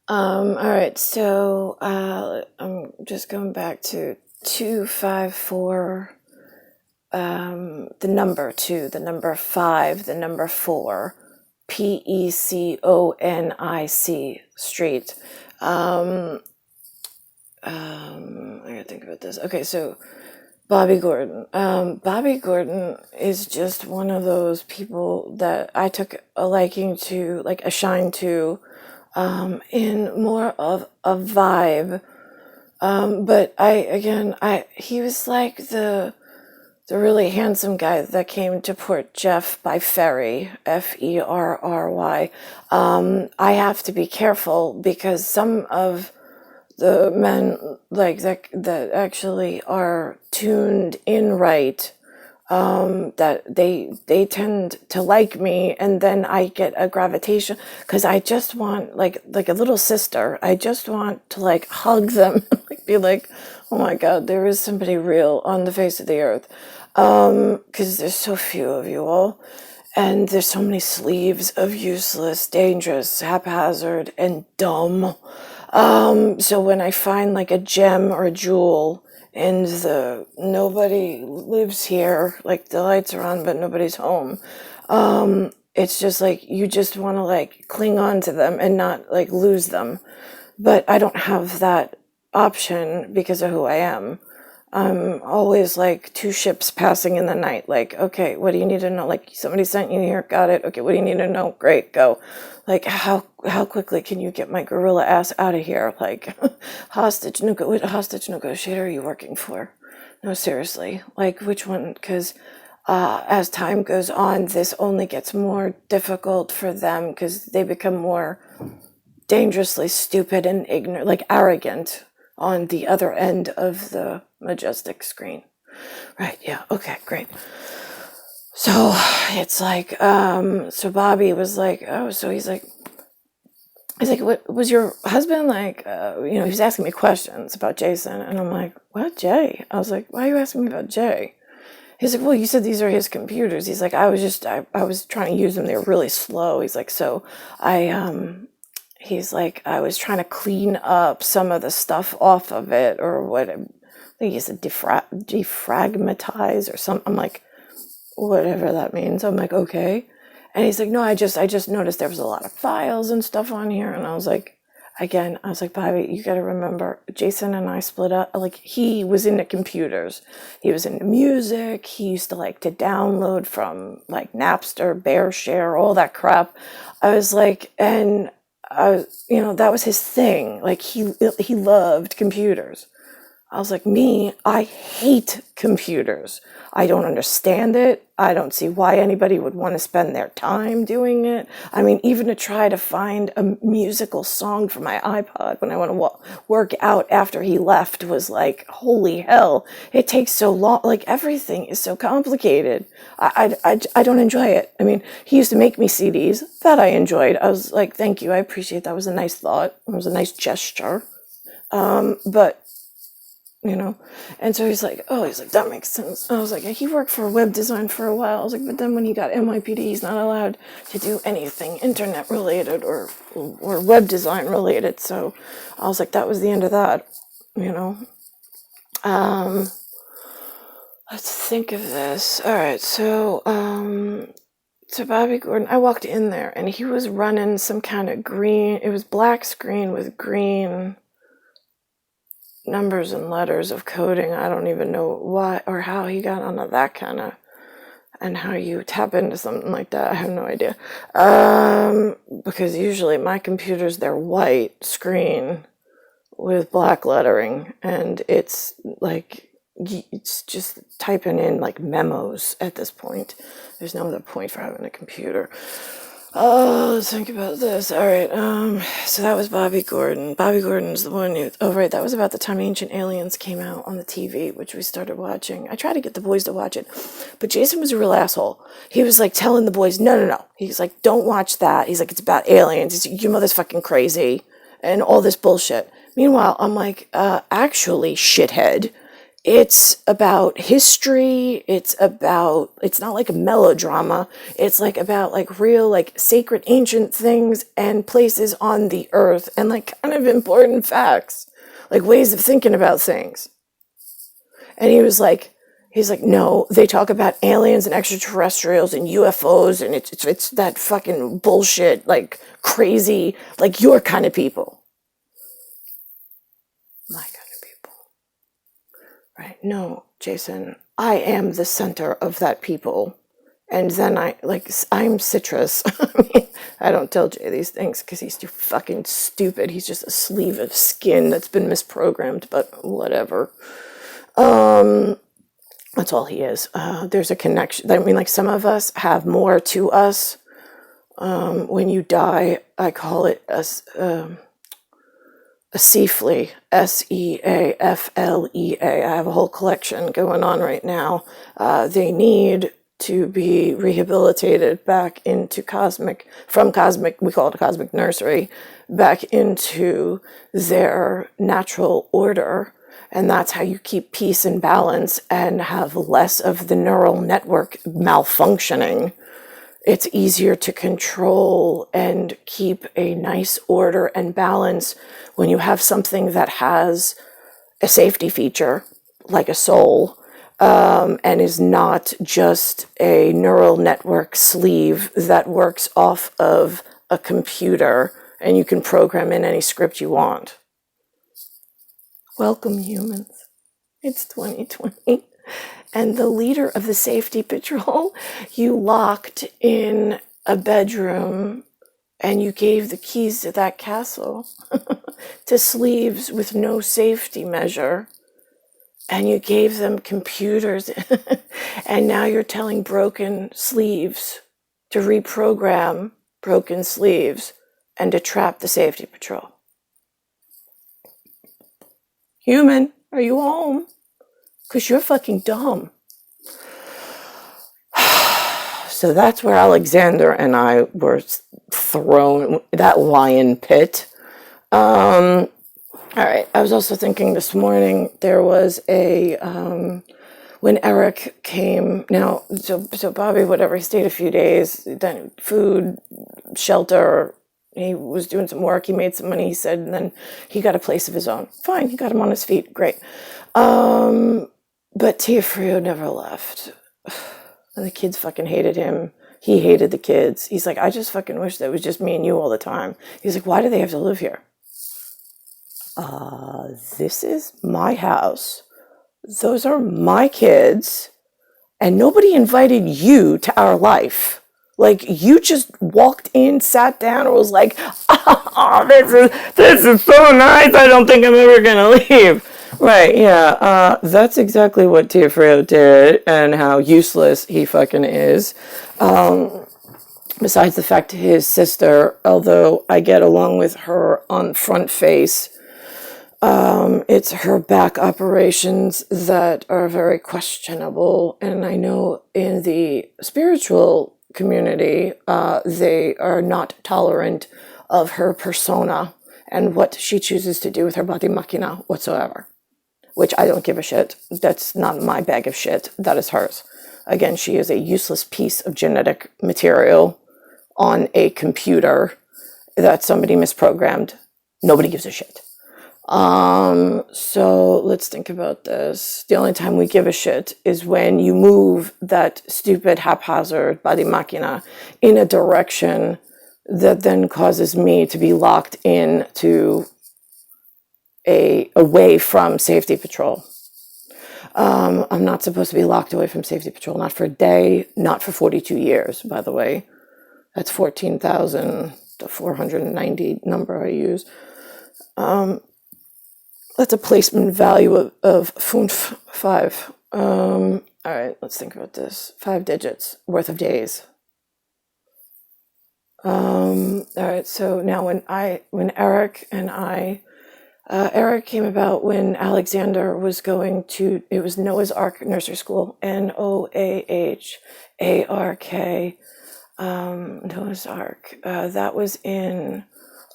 All right, so I'm just going back to 254, the number 2, the number 5, the number 4, Peconic Street. I gotta think about this. Okay, so Bobby Gordon. Bobby Gordon is just one of those people that I took a liking to, like a shine to, in more of a vibe. But he was like the really handsome guy that came to Port Jeff by ferry, Ferry. I have to be careful because some of the men like that actually are tuned in right, that they tend to like me, and then I get a gravitation because I just want like a little sister. I just want to like hug them, like be like, oh my God, there is somebody real on the face of the earth, because there's so few of you all. And there's so many sleeves of useless, dangerous, haphazard, and dumb. So when I find like a gem or a jewel and nobody lives here, like the lights are on but nobody's home, it's just like you just want to like cling on to them and not like lose them. But I don't have that option because of who I am. I'm always like two ships passing in the night. Like, okay, what do you need to know? Like, somebody sent you here, got it. Okay, what do you need to know? Great, go. Like, how quickly can you get my gorilla ass out of here? Like, what hostage negotiator are you working for? No, seriously. Like, which one? Because as time goes on, this only gets more difficult for them because they become more dangerously stupid and ignorant, like arrogant on the other end of the majestic screen. Right, yeah, okay, great. So it's like, so Bobby was like, oh, so he's like, what was your husband like? He was asking me questions about Jason, and I'm like, what, Jay? I was like, why are you asking me about Jay? He's like, well, you said these are his computers. He's like, I was trying to use them. They were really slow. He's like, so he's like, I was trying to clean up some of the stuff off of it, or what, I think he said defragmentize or something. I'm like, whatever that means. I'm like, okay. And he's like, no, I just noticed there was a lot of files and stuff on here. And I was like, Bobby, you got to remember, Jason and I split up. Like, he was into computers. He was into music. He used to like to download from like Napster, BearShare, all that crap. I was like, and I was, that was his thing. Like, he loved computers. I was like, I hate computers. I don't understand it. I don't see why anybody would want to spend their time doing it. I mean, even to try to find a musical song for my iPod when I want to work out after he left was like, holy hell, it takes so long. Like, everything is so complicated. I don't enjoy it. I mean, he used to make me CDs that I enjoyed. I was like, thank you. I appreciate that. It was a nice thought. It was a nice gesture. But and so he's like, that makes sense. I was like, he worked for web design for a while. I was like, but then when he got NYPD, he's not allowed to do anything internet related or web design related. So I was like, that was the end of that, let's think of this. All right. So Bobby Gordon, I walked in there and he was running some kind of green, it was black screen with green numbers and letters of coding. I don't even know why or how he got onto that kind of, and how you tap into something like that. I have no idea. Because usually my computers, they're white screen with black lettering, and it's like, it's just typing in like memos at this point. There's no other point for having a computer. Oh, let's think about this. All right. So that was Bobby Gordon. Bobby Gordon's the one who, oh, right. That was about the time Ancient Aliens came out on the TV, which we started watching. I tried to get the boys to watch it, but Jason was a real asshole. He was like telling the boys, no. He's like, don't watch that. He's like, it's about aliens. He's like, your mother's fucking crazy and all this bullshit. Meanwhile, I'm like, actually, shithead, It's about history. It's not like a melodrama. It's like about like real, like sacred ancient things and places on the earth and like kind of important facts, like ways of thinking about things. And he's like, no, they talk about aliens and extraterrestrials and UFOs and it's that fucking bullshit, like crazy, like your kind of people. My kind of people. Right? No, Jason, I am the center of that people. And then I'm citrus. I mean, I don't tell Jay these things because he's too fucking stupid. He's just a sleeve of skin that's been misprogrammed, but whatever. That's all he is. There's a connection. I mean, like some of us have more to us. When you die, I call it a seaflea, SEAFLEA. I have a whole collection going on right now. They need to be rehabilitated back into we call it a cosmic nursery, back into their natural order. And that's how you keep peace and balance and have less of the neural network malfunctioning. It's easier to control and keep a nice order and balance when you have something that has a safety feature, like a soul, and is not just a neural network sleeve that works off of a computer and you can program in any script you want. Welcome, humans. It's 2020. And the leader of the safety patrol, you locked in a bedroom and you gave the keys to that castle to sleeves with no safety measure. And you gave them computers. And now you're telling broken sleeves to reprogram broken sleeves and to trap the safety patrol. Human, are you home? Because you're fucking dumb. So that's where Alexander and I were thrown, that lion pit. All right, I was also thinking this morning, there was when Erick came, now, so Bobby, whatever, he stayed a few days, then food, shelter, he was doing some work, he made some money, he said, and then he got a place of his own. Fine, he got him on his feet, great. But Teofrio never left. And the kids fucking hated him. He hated the kids. He's like, I just fucking wish that it was just me and you all the time. He's like, why do they have to live here? This is my house. Those are my kids. And nobody invited you to our life. Like, you just walked in, sat down, and was like, oh, this is so nice. I don't think I'm ever going to leave. Right, yeah, that's exactly what Teofrio did and how useless he fucking is. Besides the fact his sister, although I get along with her on front face, it's her back operations that are very questionable. And I know in the spiritual community, they are not tolerant of her persona and what she chooses to do with her body machina whatsoever. Which I don't give a shit. That's not my bag of shit. That is hers. Again, she is a useless piece of genetic material on a computer that somebody misprogrammed. Nobody gives a shit. So let's think about this. The only time we give a shit is when you move that stupid haphazard body machina in a direction that then causes me to be locked into away from safety patrol. I'm not supposed to be locked away from safety patrol, not for a day, not for 42 years, by the way. That's 14,490 number I use. That's a placement value of 5. All right, let's think about this. 5 digits worth of days. All right, so now when Erick and I, Erick came about when Alexander was going to, it was Noah's Ark Nursery School, NOAHARK, Noah's Ark. That was in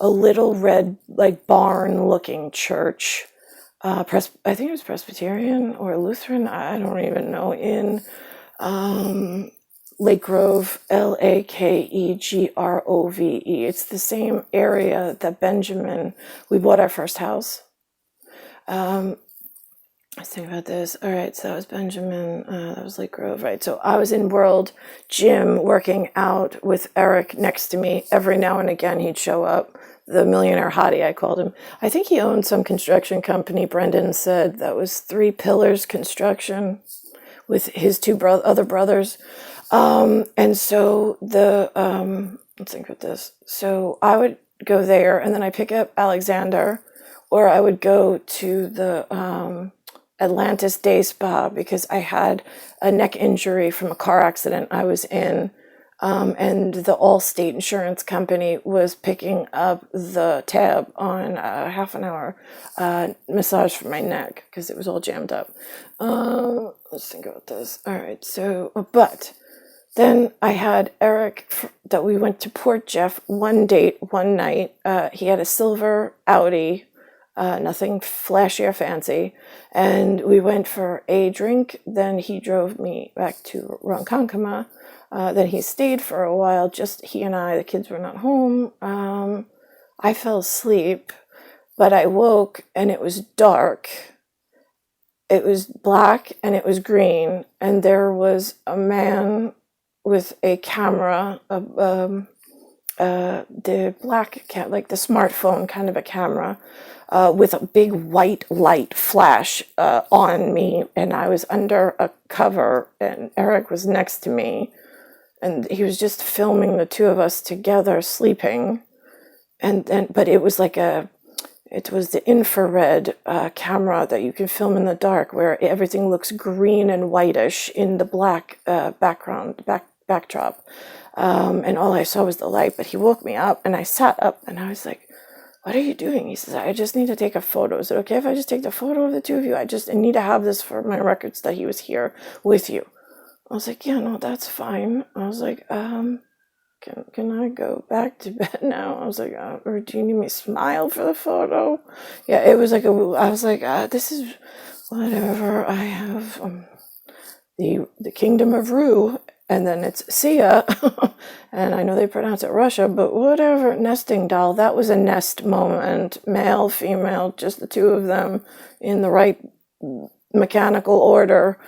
a little red, like barn looking church I think it was Presbyterian or Lutheran, I don't even know, in Lake Grove, Lakegrove. It's the same area that we bought our first house. Let's think about this. All right, so that was Benjamin, that was Lake Grove, right? So I was in World Gym working out with Eric next to me. Every now and again, he'd show up. The millionaire hottie, I called him. I think he owned some construction company. Brendan said that was Three Pillars Construction with his two other brothers. And so let's think about this. So I would go there, and then I pick up Alexander, or I would go to the Atlantis Day Spa because I had a neck injury from a car accident I was in. And the Allstate insurance company was picking up the tab on a half an hour massage for my neck because it was all jammed up. Let's think about this. All right, so, but then I had Eric that we went to Port Jeff one night. He had a silver Audi, nothing flashy or fancy. And we went for a drink. Then he drove me back to Ronkonkoma. Then he stayed for a while, just he and I. The kids were not home. I fell asleep, but I woke and it was dark. It was black and it was green, and there was a man with a camera, the black like the smartphone kind of a camera, with a big white light flash on me, and I was under a cover, and Eric was next to me. And he was just filming the two of us together sleeping. But it was it was the infrared camera that you can film in the dark, where everything looks green and whitish in the black backdrop. And all I saw was the light, but he woke me up and I sat up and I was like, "What are you doing?" He says, "I just need to take a photo. Is it okay if I just take the photo of the two of you? I need to have this for my records that he was here with you." I was like, "Yeah, no, that's fine." I was like, can I go back to bed now? I was like, or do you need me to smile for the photo? Yeah, it was like I was like, this is whatever. I have the Kingdom of Ru, and then it's Sia, and I know they pronounce it Russia, but whatever. Nesting doll. That was a nest moment. Male, female, just the two of them in the right mechanical order.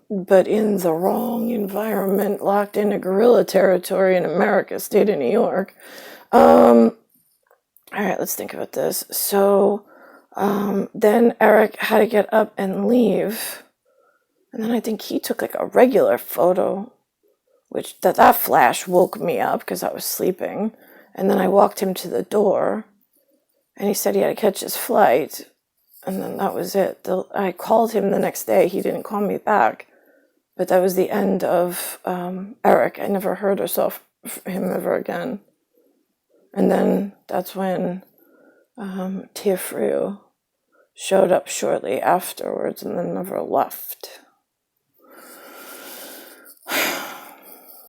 But in the wrong environment, locked into guerrilla territory in America, state of New York. All right, let's think about this. So then Eric had to get up and leave. And then I think he took like a regular photo, which that flash woke me up because I was sleeping. And then I walked him to the door, and he said he had to catch his flight. And then that was it. I called him the next day. He didn't call me back. But that was the end of Eric. I never heard or saw him ever again. And then that's when Tia Frew showed up shortly afterwards and then never left.